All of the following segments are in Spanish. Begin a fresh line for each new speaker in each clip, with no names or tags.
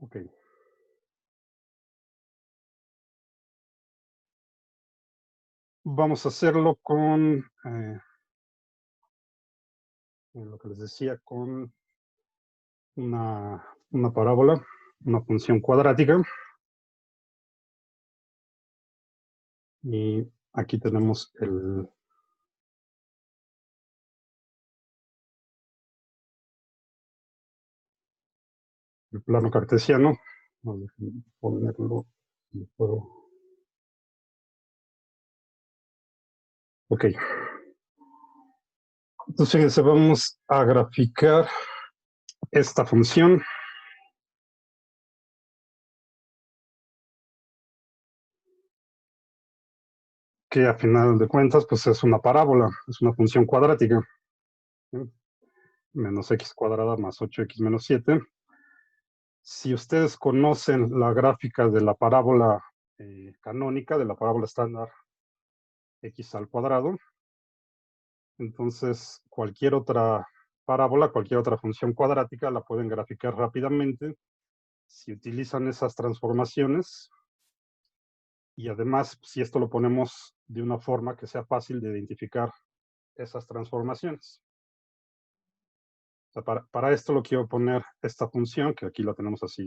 Ok. Vamos a hacerlo con lo que les decía, con una parábola, una función cuadrática. Y aquí tenemos el plano cartesiano. Vamos a ponerlo. Ok. Entonces, fíjense, vamos a graficar esta función que a final de cuentas pues es una parábola, es una función cuadrática. ¿Sí? Menos x cuadrada más 8x menos 7. Si ustedes conocen la gráfica de la parábola canónica, de la parábola estándar x al cuadrado, entonces cualquier otra parábola, cualquier otra función cuadrática la pueden graficar rápidamente si utilizan esas transformaciones. Y además, si esto lo ponemos de una forma que sea fácil de identificar esas transformaciones. O sea, para esto lo quiero poner esta función, que aquí la tenemos así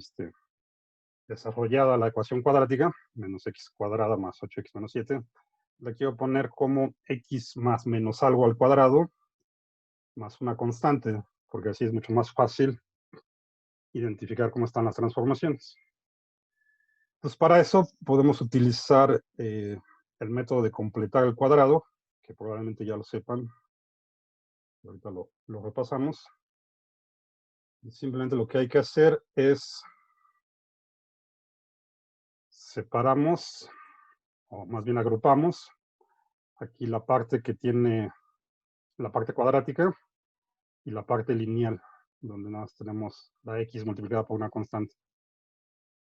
desarrollada, la ecuación cuadrática, menos x cuadrada más 8x menos 7, la quiero poner como x más menos algo al cuadrado, más una constante, porque así es mucho más fácil identificar cómo están las transformaciones. Entonces, para eso podemos utilizar el método de completar el cuadrado, que probablemente ya lo sepan. Ahorita lo repasamos. Simplemente lo que hay que hacer es separamos, o más bien agrupamos, aquí la parte que tiene la parte cuadrática y la parte lineal, donde nada más tenemos la x multiplicada por una constante.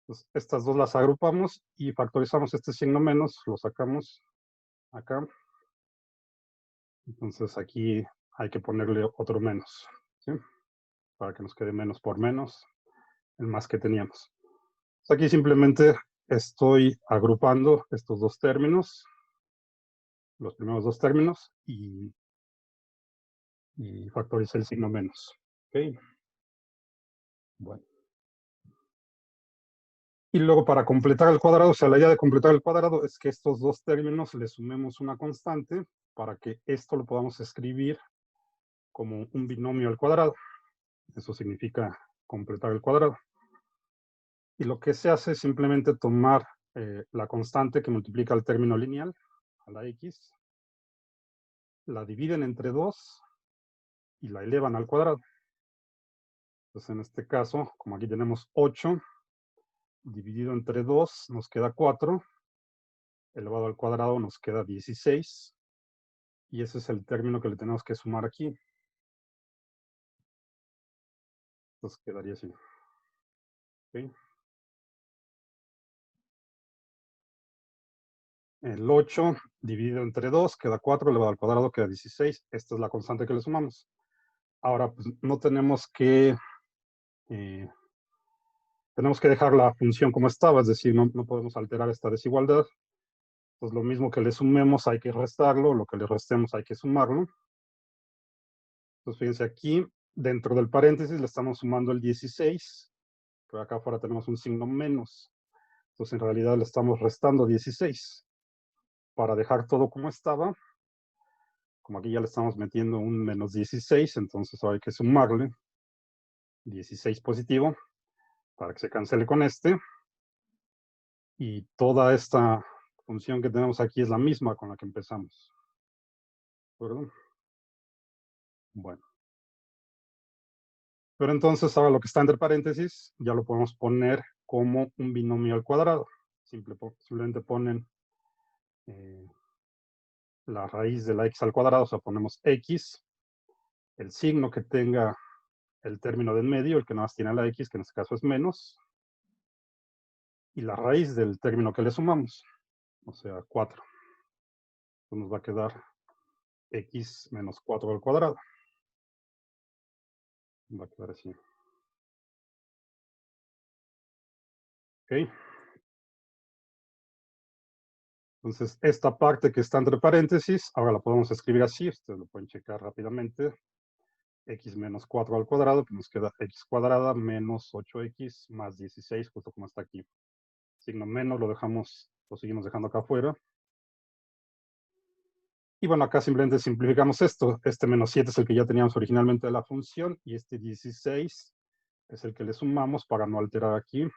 Entonces, estas dos las agrupamos y factorizamos este signo menos, lo sacamos acá. Entonces aquí hay que ponerle otro menos, ¿sí? Para que nos quede menos por menos, el más que teníamos. Entonces, aquí simplemente estoy agrupando estos dos términos, los primeros dos términos, y factorice el signo menos. ¿Ok? Bueno. Y luego para completar el cuadrado, o sea, la idea de completar el cuadrado es que estos dos términos le sumemos una constante para que esto lo podamos escribir como un binomio al cuadrado. Eso significa completar el cuadrado. Y lo que se hace es simplemente tomar la constante que multiplica el término lineal, a la x, la dividen entre 2 y la elevan al cuadrado. Entonces, en este caso, como aquí tenemos 8, dividido entre 2 nos queda 4, elevado al cuadrado nos queda 16, y ese es el término que le tenemos que sumar aquí. Entonces quedaría así. ¿Okay? El 8 dividido entre 2 queda 4, elevado al cuadrado queda 16. Esta es la constante que le sumamos. Ahora, pues no tenemos que dejar la función como estaba, es decir, no podemos alterar esta desigualdad. Pues lo mismo que le sumemos hay que restarlo, lo que le restemos hay que sumarlo. Entonces fíjense aquí, dentro del paréntesis le estamos sumando el 16, pero acá afuera tenemos un signo menos. Entonces en realidad le estamos restando 16. Para dejar todo como estaba, como aquí ya le estamos metiendo un menos 16, entonces ahora hay que sumarle 16 positivo para que se cancele con este. Y toda esta función que tenemos aquí es la misma con la que empezamos. ¿De acuerdo? Bueno. Pero entonces ahora lo que está entre paréntesis ya lo podemos poner como un binomio al cuadrado. Simplemente ponen eh, la raíz de la x al cuadrado, o sea, ponemos x, el signo que tenga el término de en medio, el que nada más tiene la x, que en este caso es menos, y la raíz del término que le sumamos, o sea, 4. Entonces nos va a quedar x menos 4 al cuadrado. Va a quedar así. ¿Ok? Entonces, esta parte que está entre paréntesis, ahora la podemos escribir así, ustedes lo pueden checar rápidamente. X menos 4 al cuadrado, pues nos queda x cuadrada menos 8x más 16, justo como está aquí. Signo menos lo seguimos dejando acá afuera. Y bueno, acá simplemente simplificamos esto. Este menos 7 es el que ya teníamos originalmente de la función, y este 16 es el que le sumamos para no alterar aquí.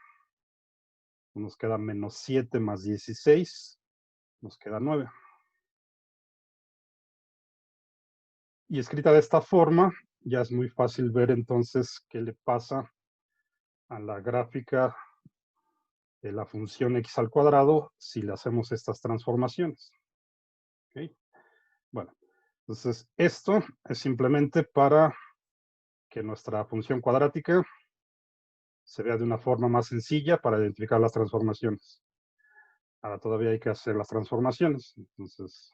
Nos queda menos 7 más 16, nos queda 9. Y escrita de esta forma, ya es muy fácil ver entonces qué le pasa a la gráfica de la función x al cuadrado si le hacemos estas transformaciones. ¿Okay? Bueno, entonces esto es simplemente para que nuestra función cuadrática se vea de una forma más sencilla para identificar las transformaciones. Ahora todavía hay que hacer las transformaciones. Entonces,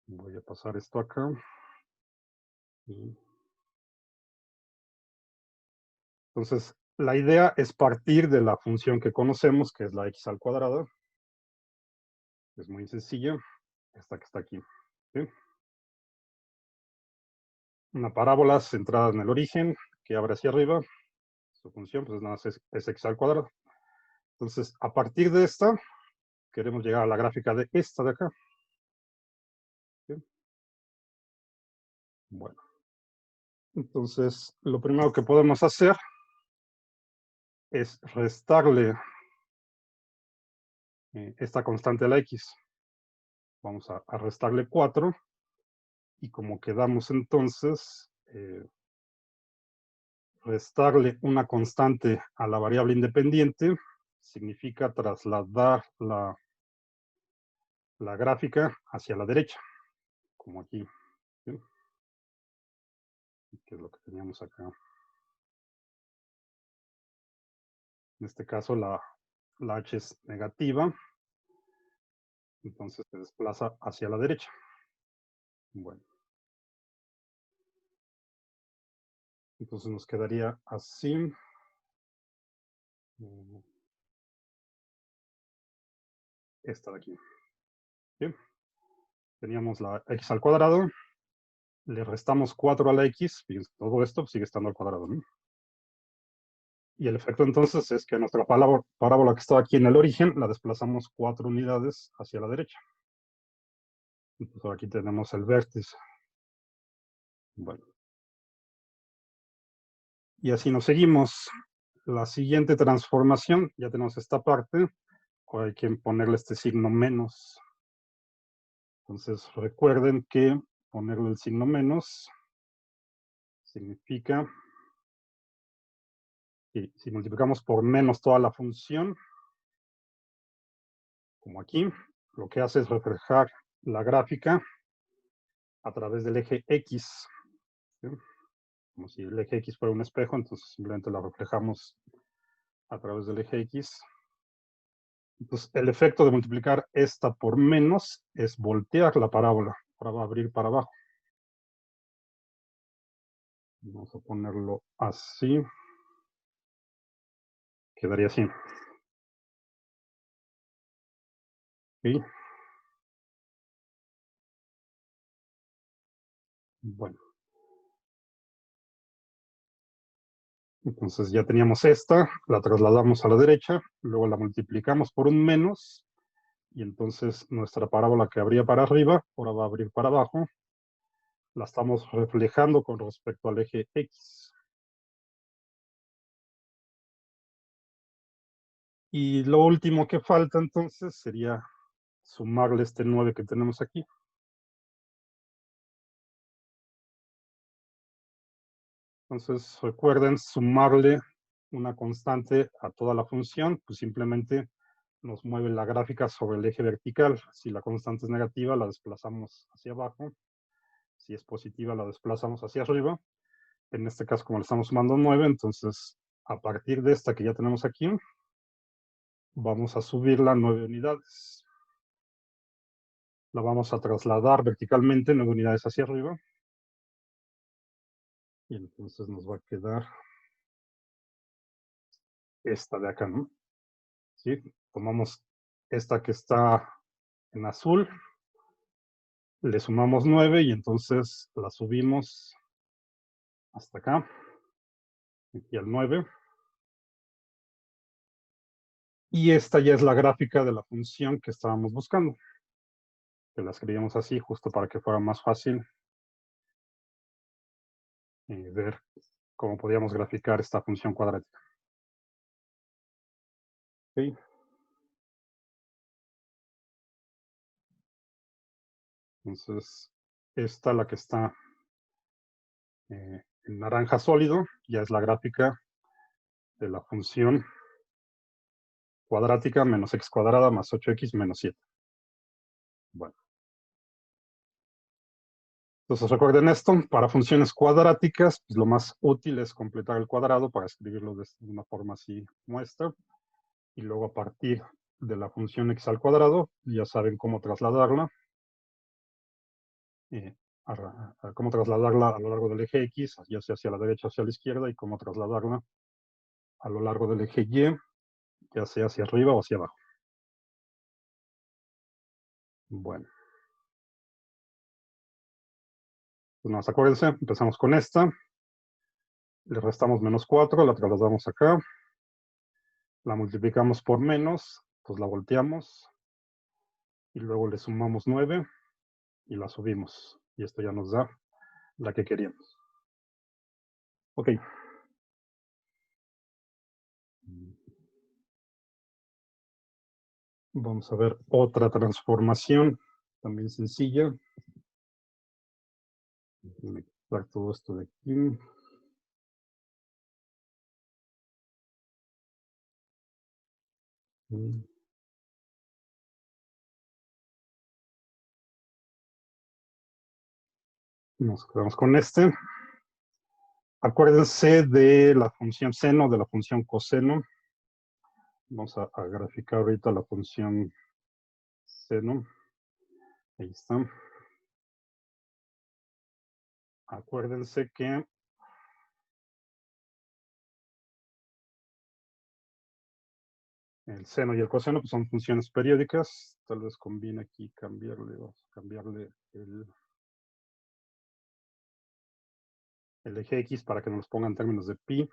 voy a pasar esto acá. Entonces, la idea es partir de la función que conocemos, que es la x al cuadrado. Es muy sencilla. Esta que está aquí. ¿Sí? Una parábola centrada en el origen, que abre hacia arriba. Su función, pues nada más es x al cuadrado. Entonces, a partir de esta, queremos llegar a la gráfica de esta de acá. ¿Sí? Bueno, entonces, lo primero que podemos hacer es restarle esta constante a la x. Vamos a restarle 4, y como quedamos entonces, restarle una constante a la variable independiente significa trasladar la gráfica hacia la derecha, como aquí, ¿sí? Que es lo que teníamos acá. En este caso la h es negativa, entonces se desplaza hacia la derecha. Bueno, entonces nos quedaría así. Esta de aquí. ¿Sí? Teníamos la x al cuadrado, le restamos 4 a la x, fíjense, todo esto sigue estando al cuadrado, ¿no? Y el efecto entonces es que nuestra parábola que estaba aquí en el origen, la desplazamos 4 unidades hacia la derecha. Entonces aquí tenemos el vértice. Bueno. Y así nos seguimos. La siguiente transformación, ya tenemos esta parte, hay que ponerle este signo menos. Entonces recuerden que ponerle el signo menos significa que si multiplicamos por menos toda la función, como aquí, lo que hace es reflejar la gráfica a través del eje X. ¿Sí? Como si el eje X fuera un espejo, entonces simplemente la reflejamos a través del eje X. Entonces, el efecto de multiplicar esta por menos es voltear la parábola. Ahora va a abrir para abajo. Vamos a ponerlo así. Quedaría así. ¿Sí? Bueno. Entonces ya teníamos esta, la trasladamos a la derecha, luego la multiplicamos por un menos, y entonces nuestra parábola que abría para arriba, ahora va a abrir para abajo. La estamos reflejando con respecto al eje X. Y lo último que falta entonces sería sumarle este 9 que tenemos aquí. Entonces recuerden sumarle una constante a toda la función, pues simplemente nos mueve la gráfica sobre el eje vertical. Si la constante es negativa, la desplazamos hacia abajo. Si es positiva, la desplazamos hacia arriba. En este caso, como le estamos sumando 9, entonces a partir de esta que ya tenemos aquí, vamos a subirla 9 unidades. La vamos a trasladar verticalmente 9 unidades hacia arriba. Y entonces nos va a quedar esta de acá, ¿no? ¿Sí? Tomamos esta que está en azul, le sumamos 9 y entonces la subimos hasta acá, aquí al 9. Y esta ya es la gráfica de la función que estábamos buscando, que la escribimos así justo para que fuera más fácil ver cómo podíamos graficar esta función cuadrática. ¿Okay? Entonces, esta, la que está en naranja sólido, ya es la gráfica de la función cuadrática menos x cuadrada más 8x menos 7. Bueno, entonces recuerden esto, para funciones cuadráticas, pues lo más útil es completar el cuadrado para escribirlo de una forma así como esta, y luego a partir de la función x al cuadrado, ya saben cómo trasladarla, cómo trasladarla a lo largo del eje x, ya sea hacia la derecha o hacia la izquierda, y cómo trasladarla a lo largo del eje y, ya sea hacia arriba o hacia abajo. Bueno, pues nada más acuérdense, empezamos con esta, le restamos menos 4, la trasladamos acá, la multiplicamos por menos, pues la volteamos, y luego le sumamos 9 y la subimos. Y esto ya nos da la que queríamos. Ok. Vamos a ver otra transformación, también sencilla. Déjenme quitar todo esto de aquí. Nos quedamos con este. Acuérdense de la función seno, de la función coseno. Vamos a graficar ahorita la función seno. Ahí está. Acuérdense que el seno y el coseno pues, son funciones periódicas. Tal vez conviene aquí cambiarle el eje X para que nos ponga en términos de pi.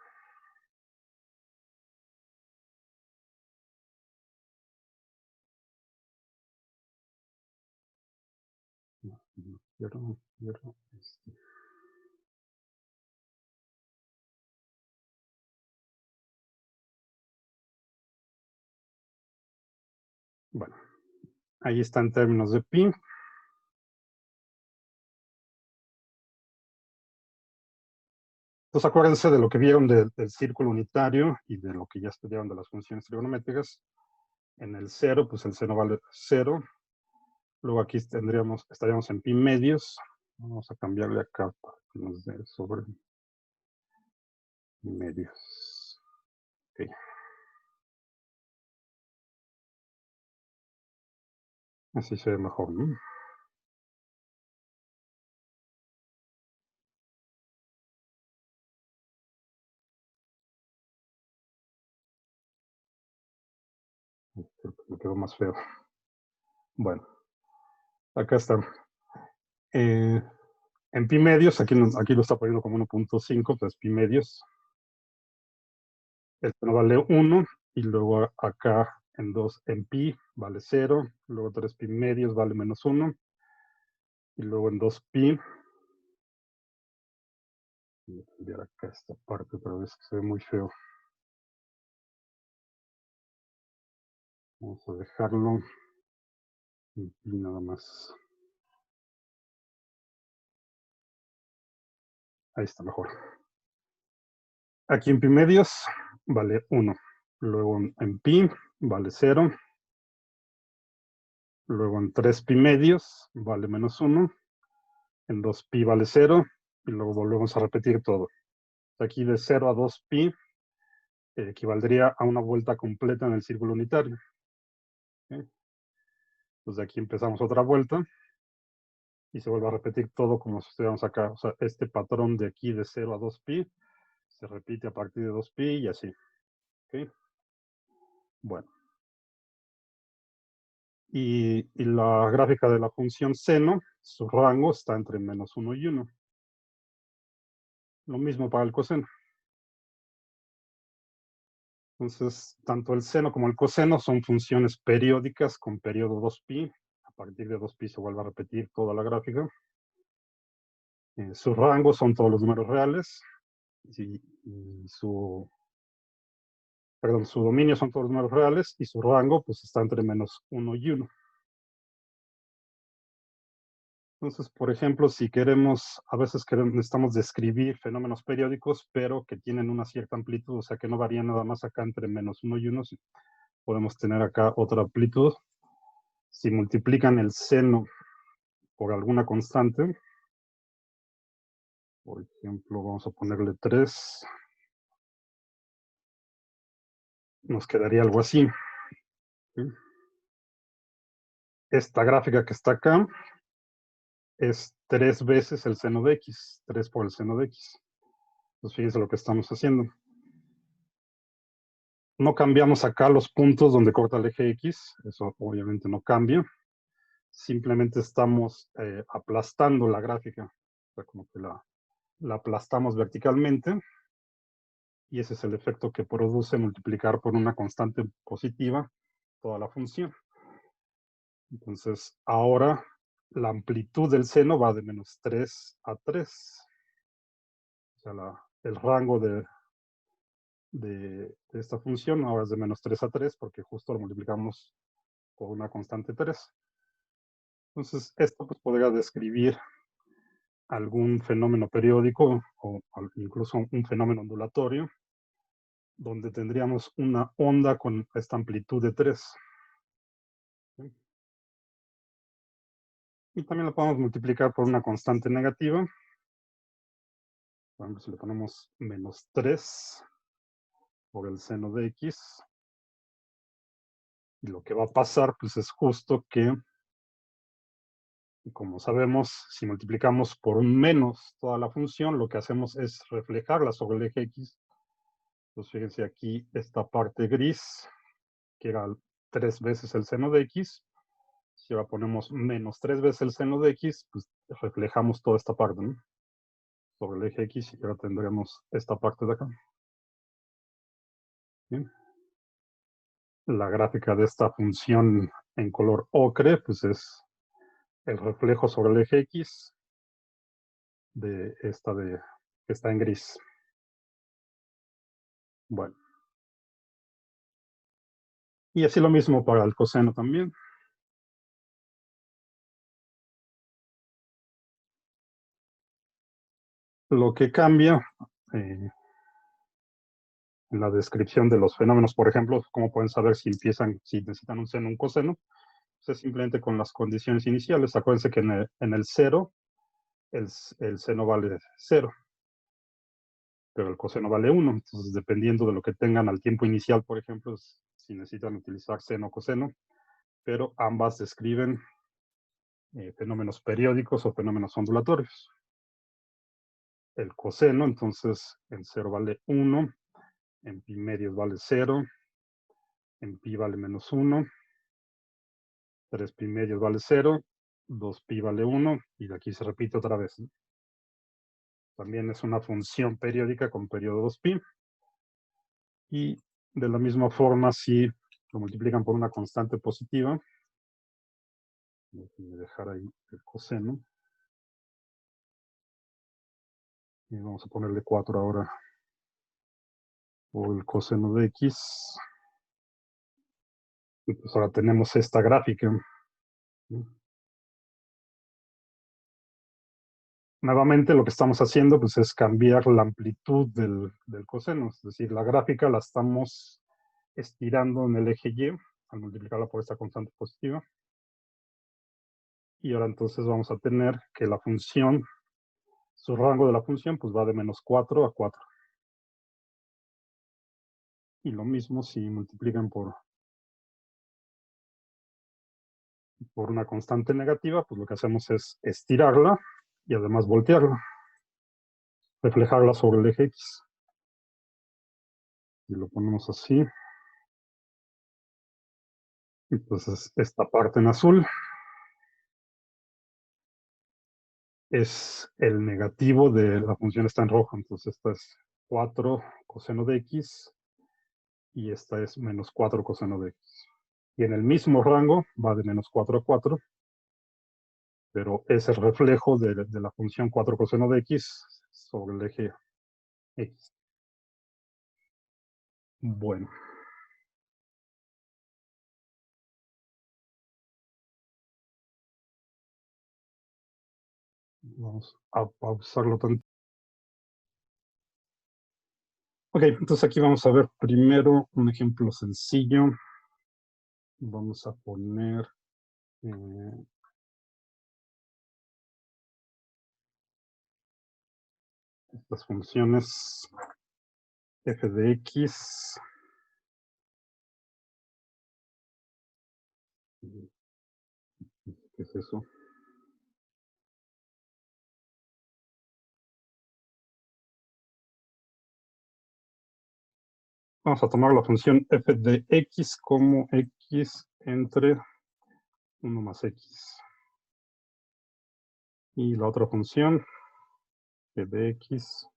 Bueno, ahí está en términos de pi. Entonces acuérdense de lo que vieron del círculo unitario y de lo que ya estudiaron de las funciones trigonométricas. En el 0, pues el seno vale 0. Luego aquí estaríamos en pi medios. Vamos a cambiarle acá para que nos dé sobre medios. Okay. Así se ve mejor, ¿no? Me quedó más feo. Bueno, acá está. En pi medios, aquí lo está poniendo como 1.5, pues pi medios. Esto no vale 1, y luego acá en pi vale 0, luego 3 pi medios vale menos 1, y luego en 2 pi, voy a cambiar acá esta parte otra vez que se ve muy feo. Vamos a dejarlo en pi nada más. Ahí está mejor. Aquí en pi medios vale 1, luego en pi vale 0, luego en 3 pi medios vale menos 1, en 2 pi vale 0, y luego volvemos a repetir todo. Aquí de 0 a 2 pi equivaldría a una vuelta completa en el círculo unitario. ¿Okay? Pues de aquí empezamos otra vuelta y se vuelve a repetir todo como si estuviéramos acá. O sea, este patrón de aquí de 0 a 2 pi se repite a partir de 2 pi y así. ¿Okay? Bueno, y la gráfica de la función seno, su rango está entre -1 y 1. Lo mismo para el coseno. Entonces, tanto el seno como el coseno son funciones periódicas con periodo 2π. A partir de 2π se vuelve a repetir toda la gráfica. Su rango son todos los números reales. Y su dominio son todos los números reales. Y su rango pues está entre -1 y 1. Entonces, por ejemplo, si queremos, a veces necesitamos describir fenómenos periódicos, pero que tienen una cierta amplitud, o sea, que no varían nada más acá entre -1 y 1, podemos tener acá otra amplitud. Si multiplican el seno por alguna constante, por ejemplo, vamos a ponerle 3, nos quedaría algo así. ¿Sí? Esta gráfica que está acá es 3 veces el seno de x, 3 por el seno de x. Entonces, fíjense lo que estamos haciendo. No cambiamos acá los puntos donde corta el eje X, eso obviamente no cambia. Simplemente estamos aplastando la gráfica, o sea, como que la aplastamos verticalmente, y ese es el efecto que produce multiplicar por una constante positiva toda la función. Entonces, ahora la amplitud del seno va de -3 a 3. O sea, el rango de esta función ahora es de -3 a 3 porque justo lo multiplicamos por una constante 3. Entonces, esto pues, podría describir algún fenómeno periódico o incluso un fenómeno ondulatorio, donde tendríamos una onda con esta amplitud de 3. ¿Sí? Y también lo podemos multiplicar por una constante negativa. Por ejemplo, si le ponemos -3 por el seno de x, y lo que va a pasar pues es justo que, como sabemos, si multiplicamos por un menos toda la función, lo que hacemos es reflejarla sobre el eje x. Entonces fíjense aquí esta parte gris, que era 3 veces el seno de x. Si ahora ponemos -3 veces el seno de x, pues reflejamos toda esta parte, ¿no? Sobre el eje x, y ahora tendremos esta parte de acá. ¿Bien? La gráfica de esta función en color ocre, pues es el reflejo sobre el eje x de esta que está en gris. Bueno. Y así lo mismo para el coseno también. Lo que cambia en la descripción de los fenómenos, por ejemplo, cómo pueden saber si necesitan un seno o un coseno, pues es simplemente con las condiciones iniciales. Acuérdense que en el 0, el seno vale 0, pero el coseno vale 1. Entonces, dependiendo de lo que tengan al tiempo inicial, por ejemplo, si necesitan utilizar seno o coseno, pero ambas describen fenómenos periódicos o fenómenos ondulatorios. El coseno, entonces, en 0 vale 1, en pi medios vale 0, en pi vale -1, 3 pi medios vale 0, 2 pi vale 1, y de aquí se repite otra vez, ¿no? También es una función periódica con periodo 2π. Y de la misma forma, si lo multiplican por una constante positiva, voy a dejar ahí el coseno, y vamos a ponerle 4 ahora por el coseno de x. Y pues ahora tenemos esta gráfica, ¿no? Nuevamente lo que estamos haciendo pues, es cambiar la amplitud del coseno, es decir, la gráfica la estamos estirando en el eje y al multiplicarla por esta constante positiva. Y ahora entonces vamos a tener que la función, su rango de la función, pues va de -4 a 4. Y lo mismo si multiplican por una constante negativa, pues lo que hacemos es estirarla y además voltearla, reflejarla sobre el eje X. Y lo ponemos así. Entonces, esta parte en azul es el negativo de la función está en rojo. Entonces, esta es 4 coseno de x y esta es menos 4 coseno de x. Y en el mismo rango va de menos 4 a 4, pero es el reflejo de la función 4 coseno de x sobre el eje x. Bueno, vamos a pausarlo tanto. Ok, entonces aquí vamos a ver primero un ejemplo sencillo. Vamos a poner estas funciones f de x. ¿Qué es eso? Vamos a tomar la función f de x como x entre 1 más x. Y la otra función, f de x,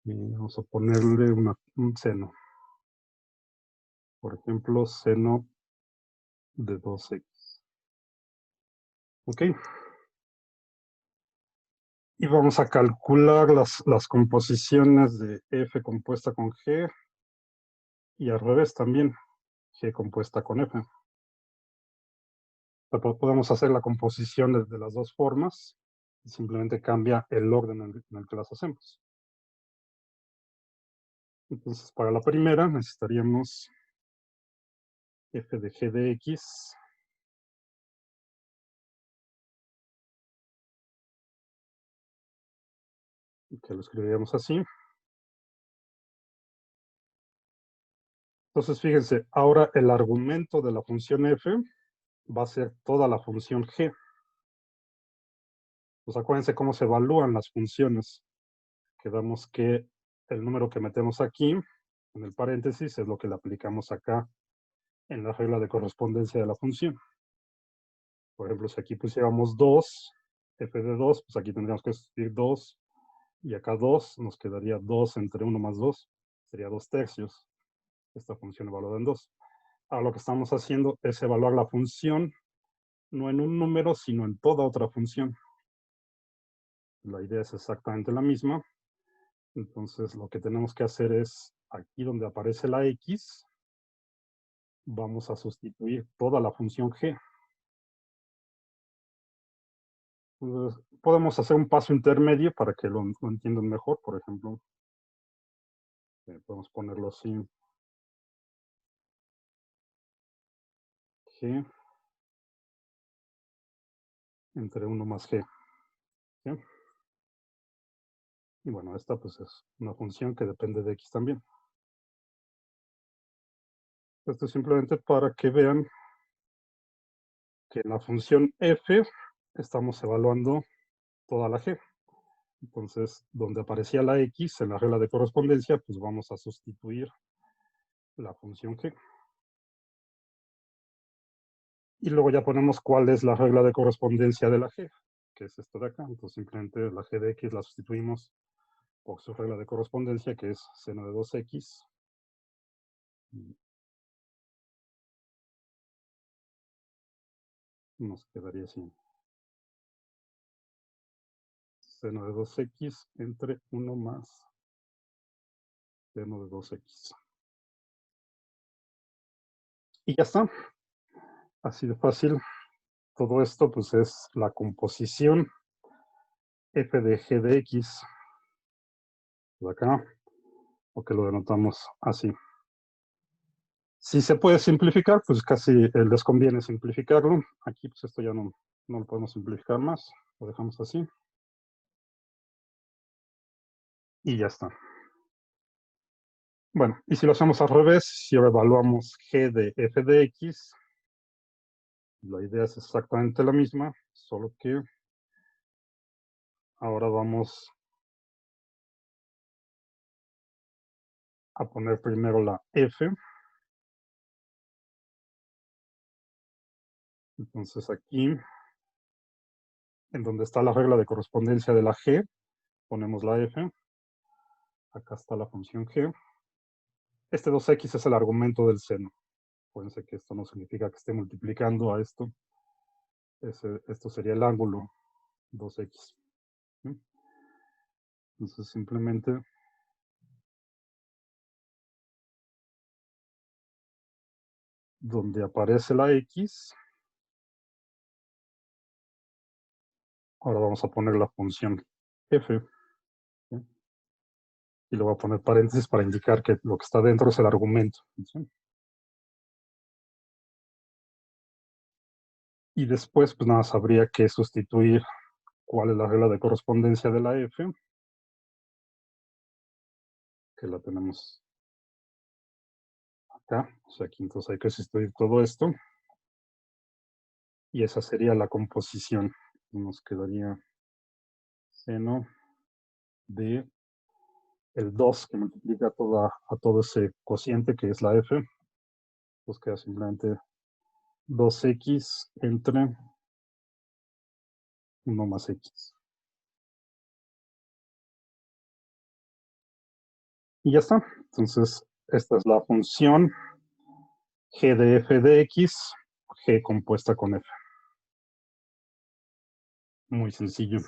y vamos a ponerle un seno. Por ejemplo, seno de 2x. ¿Ok? Y vamos a calcular las composiciones de f compuesta con g y al revés también, g compuesta con f. Podemos hacer la composición de las dos formas y simplemente cambia el orden en el que las hacemos. Entonces, para la primera necesitaríamos f de g de x que lo escribiríamos así. Entonces, fíjense, ahora el argumento de la función f va a ser toda la función g. Pues acuérdense cómo se evalúan las funciones. Quedamos que el número que metemos aquí, en el paréntesis, es lo que le aplicamos acá en la regla de correspondencia de la función. Por ejemplo, si aquí pusiéramos 2, f de 2, pues aquí tendríamos que sustituir 2, y acá 2, nos quedaría 2 entre 1 más 2, sería 2 tercios. Esta función evaluada en 2. Ahora lo que estamos haciendo es evaluar la función no en un número, sino en toda otra función. La idea es exactamente la misma. Entonces, lo que tenemos que hacer es, aquí donde aparece la x, vamos a sustituir toda la función g. Entonces, podemos hacer un paso intermedio para que lo entiendan mejor. Por ejemplo, podemos ponerlo así, g entre 1 más g. ¿Sí? Y bueno, esta pues es una función que depende de x también. Esto es simplemente para que vean que en la función f estamos evaluando toda la g. Entonces, donde aparecía la x en la regla de correspondencia, pues vamos a sustituir la función g. Y luego ya ponemos cuál es la regla de correspondencia de la g, que es esto de acá. Entonces, simplemente la g de x la sustituimos por su regla de correspondencia, que es seno de 2x. Nos quedaría así. Seno de 2x entre 1 más seno de 2x. Y ya está. Así de fácil. Todo esto pues es la composición f de g de x. De acá, o que lo denotamos así. Si se puede simplificar, pues casi les conviene simplificarlo. Aquí pues esto ya no lo podemos simplificar más. Lo dejamos así. Y ya está. Bueno, y si lo hacemos al revés, si evaluamos g de f de x, la idea es exactamente la misma, solo que ahora vamos a poner primero la f Entonces aquí, en donde está la regla de correspondencia de la G, ponemos la F. Acá está la función G. Este 2x es el argumento del seno. Acuérdense que esto no significa que esté multiplicando a esto. Esto sería el ángulo 2x. ¿Sí? Entonces simplemente donde aparece la x, ahora vamos a poner la función f. ¿Sí? Y le voy a poner paréntesis para indicar que lo que está dentro es el argumento. ¿Sí? Y después, pues nada más habría que sustituir cuál es la regla de correspondencia de la f, que la tenemos acá. O sea, aquí entonces hay que sustituir todo esto. Y esa sería la composición. Nos quedaría seno de el 2 que multiplica a todo ese cociente que es la f. Pues queda simplemente 2x entre 1 más x. Y ya está. Entonces, esta es la función g de f de x, g compuesta con f. Muy sencillo.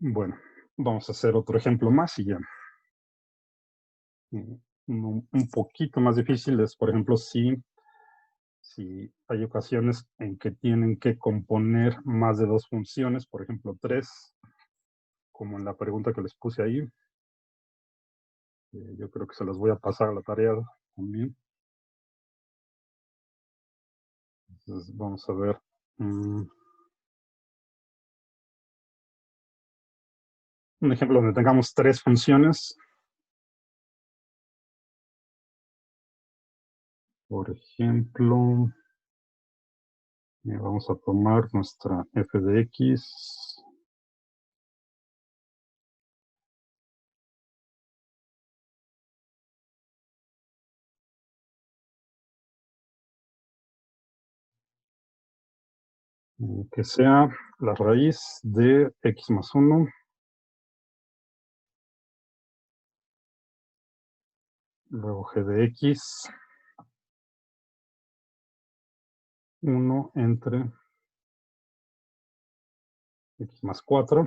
Bueno, vamos a hacer otro ejemplo más y ya. Un poquito más difícil es, por ejemplo, si hay ocasiones en que tienen que componer más de dos funciones, por ejemplo, 3, como en la pregunta que les puse ahí. Yo creo que se las voy a pasar a la tarea también. Entonces, vamos a ver. Un ejemplo donde tengamos 3 funciones. Por ejemplo, vamos a tomar nuestra f de x. Que sea la raíz de x más 1 luego g de x 1 entre x más 4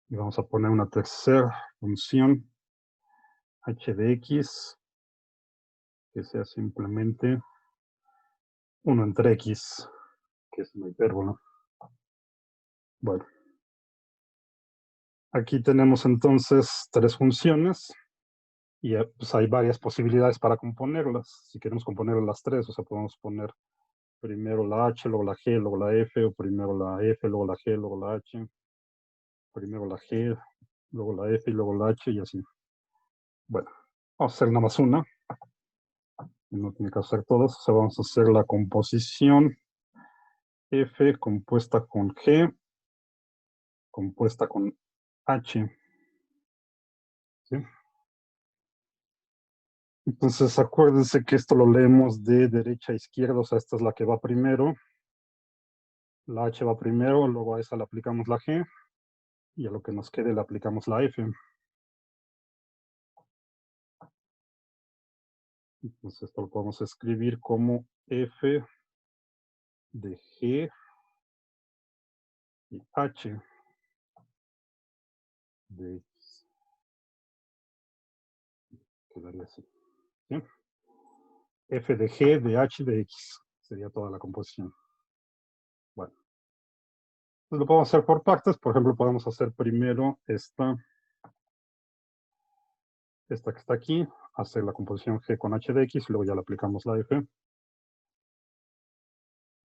y vamos a poner una tercera función h de x que sea simplemente 1 entre x, que es una hipérbola. Bueno, aquí tenemos entonces 3 funciones y pues hay varias posibilidades para componerlas. Si queremos componer las 3, o sea, podemos poner primero la h, luego la g, luego la f, o primero la f, luego la g, luego la h, primero la g, luego la f y luego la h y así. Bueno, vamos a hacer nada más una. No tiene que hacer todas. O sea, vamos a hacer la composición f compuesta con g, compuesta con h. ¿Sí? Entonces, acuérdense que esto lo leemos de derecha a izquierda, o sea, esta es la que va primero, la h va primero, luego a esa le aplicamos la g, y a lo que nos quede le aplicamos la f. Entonces, esto lo podemos escribir como f de g y h de x. Quedaría así. ¿Sí? F de g de h de x. Sería toda la composición. Bueno. Entonces lo podemos hacer por partes. Por ejemplo, podemos hacer primero esta que está aquí. Hacer la composición g con h de x. Y luego ya le aplicamos la f.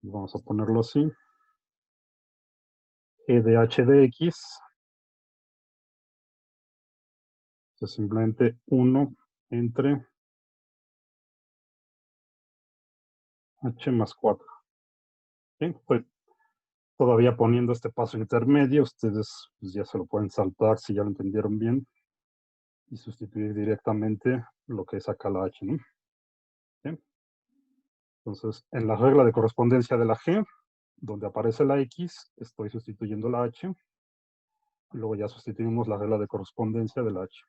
Y vamos a ponerlo así. G de h de x. Es simplemente 1 entre h más 4. ¿Sí? Estoy todavía poniendo este paso intermedio. Ustedes pues, ya se lo pueden saltar si ya lo entendieron bien. Y sustituir directamente lo que es acá la h, ¿no? Entonces, en la regla de correspondencia de la G, donde aparece la X, estoy sustituyendo la H. Y luego ya sustituimos la regla de correspondencia de la H.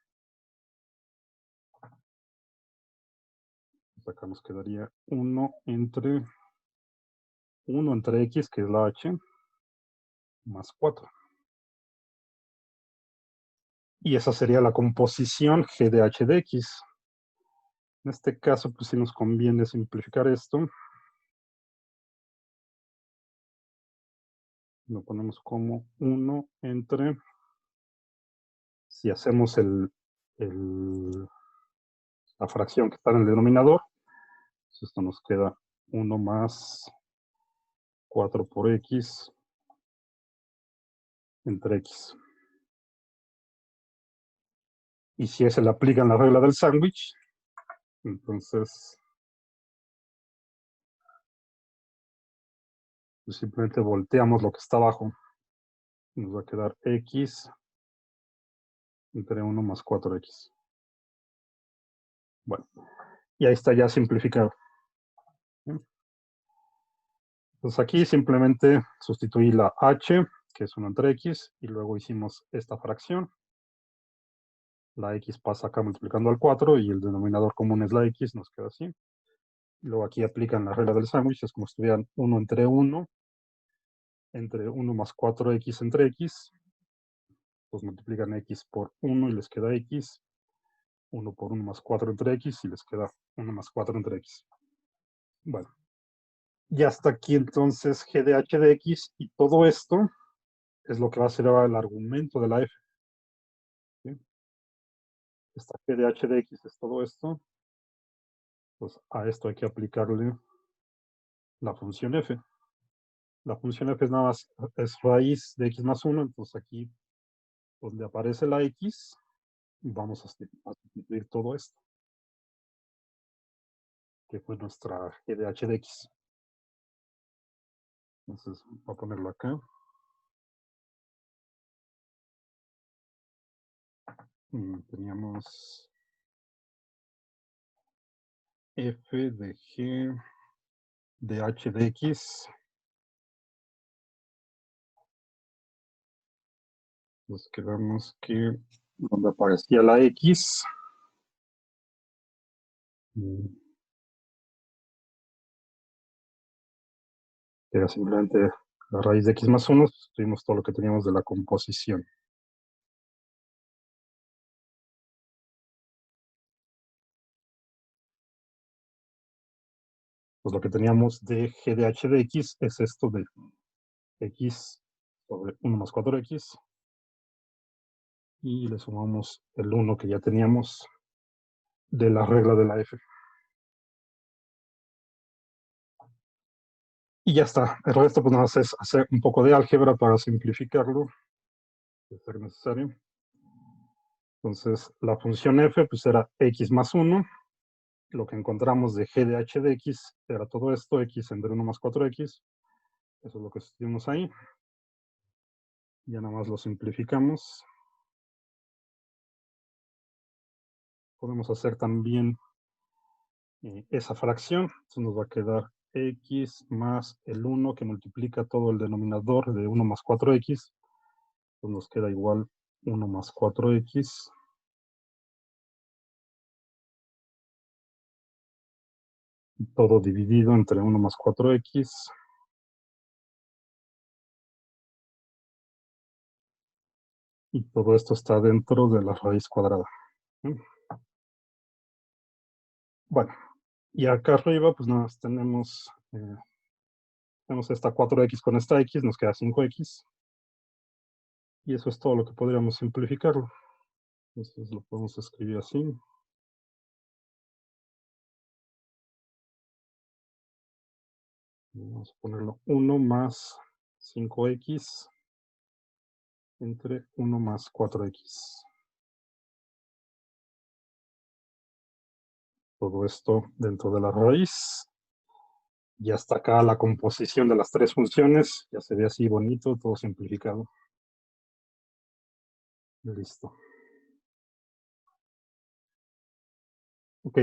Pues acá nos quedaría 1 entre X, que es la H, más 4. Y esa sería la composición G de H de X. En este caso, pues sí nos conviene simplificar esto. Lo ponemos como 1 entre, si hacemos la fracción que está en el denominador, pues esto nos queda 1 más 4 por X entre X. Y si se le aplica la regla del sándwich, entonces pues simplemente volteamos lo que está abajo. Nos va a quedar X entre 1 más 4X. Bueno, y ahí está ya simplificado. Entonces aquí simplemente sustituí la H, que es 1 entre X, y luego hicimos esta fracción. La X pasa acá multiplicando al 4 y el denominador común es la X, nos queda así. Y luego aquí aplican la regla del sándwich, es como si estuvieran 1 entre 1 más 4X entre X. Pues multiplican X por 1 y les queda X. 1 por 1 más 4 entre X y les queda 1 más 4 entre X. Bueno, ya está aquí entonces G de H de X y todo esto es lo que va a ser ahora el argumento de la F. ¿Sí? Esta G de H de X es todo esto. Pues a esto hay que aplicarle la función F. La función F es nada más, es raíz de X más 1, entonces aquí donde aparece la X, vamos a sustituir todo esto, que fue nuestra G de H de X. Entonces, voy a ponerlo acá. Teníamos F de G de H de X. Nos quedamos que donde aparecía la X. Era simplemente la raíz de X más 1. Tuvimos todo lo que teníamos de la composición. Pues lo que teníamos de G de H de X es esto de X sobre 1 más 4X. Y le sumamos el 1 que ya teníamos de la regla de la F. Y ya está. El resto pues nada más es hacer un poco de álgebra para simplificarlo, de ser necesario. Entonces la función F pues era X más 1. Lo que encontramos de G de H de X era todo esto, X entre 1 más 4X. Eso es lo que sustituimos ahí. Ya nada más lo simplificamos. Podemos hacer también esa fracción. Entonces nos va a quedar X más el 1 que multiplica todo el denominador de 1 más 4X. Pues nos queda igual 1 más 4X. Todo dividido entre 1 más 4X. Y todo esto está dentro de la raíz cuadrada. Bueno, y acá arriba pues nada más tenemos esta 4X con esta X, nos queda 5X. Y eso es todo lo que podríamos simplificarlo. Entonces lo podemos escribir así. Vamos a ponerlo 1 más 5X entre 1 más 4X. Todo esto dentro de la raíz. Ya está acá la composición de las tres funciones. Ya se ve así bonito, todo simplificado. Listo. Ok.